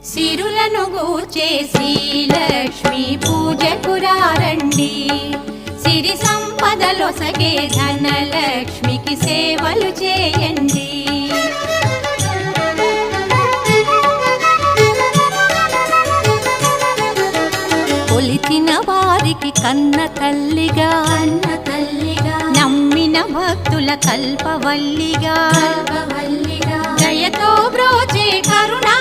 సిరులను గూర్చే శ్రీలక్ష్మి పూజకు రండి. సిరి సంపదలొసగే ధనలక్ష్మికి సేవలు చేయండి. కొలిచిన వారికి కన్న తల్లిగా నమ్మిన భక్తుల కల్పవల్లిగా దయతో బ్రోచే కరుణా